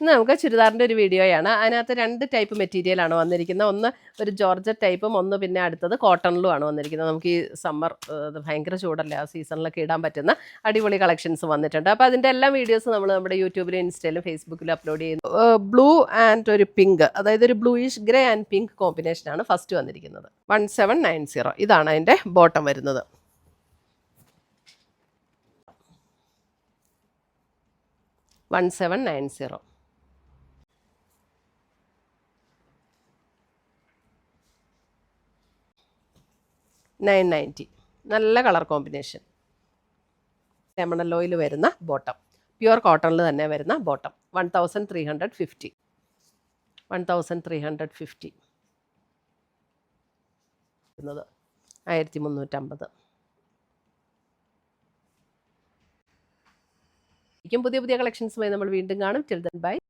ഇന്ന് നമുക്ക് ചുരിദാറിൻ്റെ ഒരു വീഡിയോയാണ്. അതിനകത്ത് 2 ടൈപ്പ് മെറ്റീരിയലാണ് വന്നിരിക്കുന്നത്. ഒന്ന് ഒരു ജോർജറ്റ് ടൈപ്പും ഒന്ന് പിന്നെ അടുത്തത് കോട്ടണിലുമാണ് വന്നിരിക്കുന്നത്. നമുക്ക് ഈ സമ്മർ ഭയങ്കര ചൂടല്ലേ, ആ സീസണിലൊക്കെ ഇടാൻ പറ്റുന്ന അടിപൊളി കളക്ഷൻസ് വന്നിട്ടുണ്ട്. അപ്പോൾ അതിൻ്റെ എല്ലാ വീഡിയോസും നമ്മൾ നമ്മുടെ യൂട്യൂബിലും ഇൻസ്റ്റയിലും ഫേസ്ബുക്കിലും അപ്ലോഡ് ചെയ്യുന്നു. ബ്ലൂ ആൻഡ് ഒരു പിങ്ക്, അതായത് ഒരു ബ്ലൂയിഷ് ഗ്രേ ആൻഡ് പിങ്ക് കോമ്പിനേഷനാണ് ഫസ്റ്റ് വന്നിരിക്കുന്നത്. 1790 ഇതാണ് അതിൻ്റെ ബോട്ടം വരുന്നത്. 1790. 990. നല്ല കളർ കോമ്പിനേഷൻ. ലെമൺ ഓയിൽ വരുന്ന ബോട്ടം, പ്യുവർ കോട്ടണിൽ തന്നെ വരുന്ന ബോട്ടം. 1350. 1350 വരുന്നത് 1350. പുതിയ പുതിയ കളക്ഷൻസുമായി നമ്മൾ വീണ്ടും കാണും. Till then bye.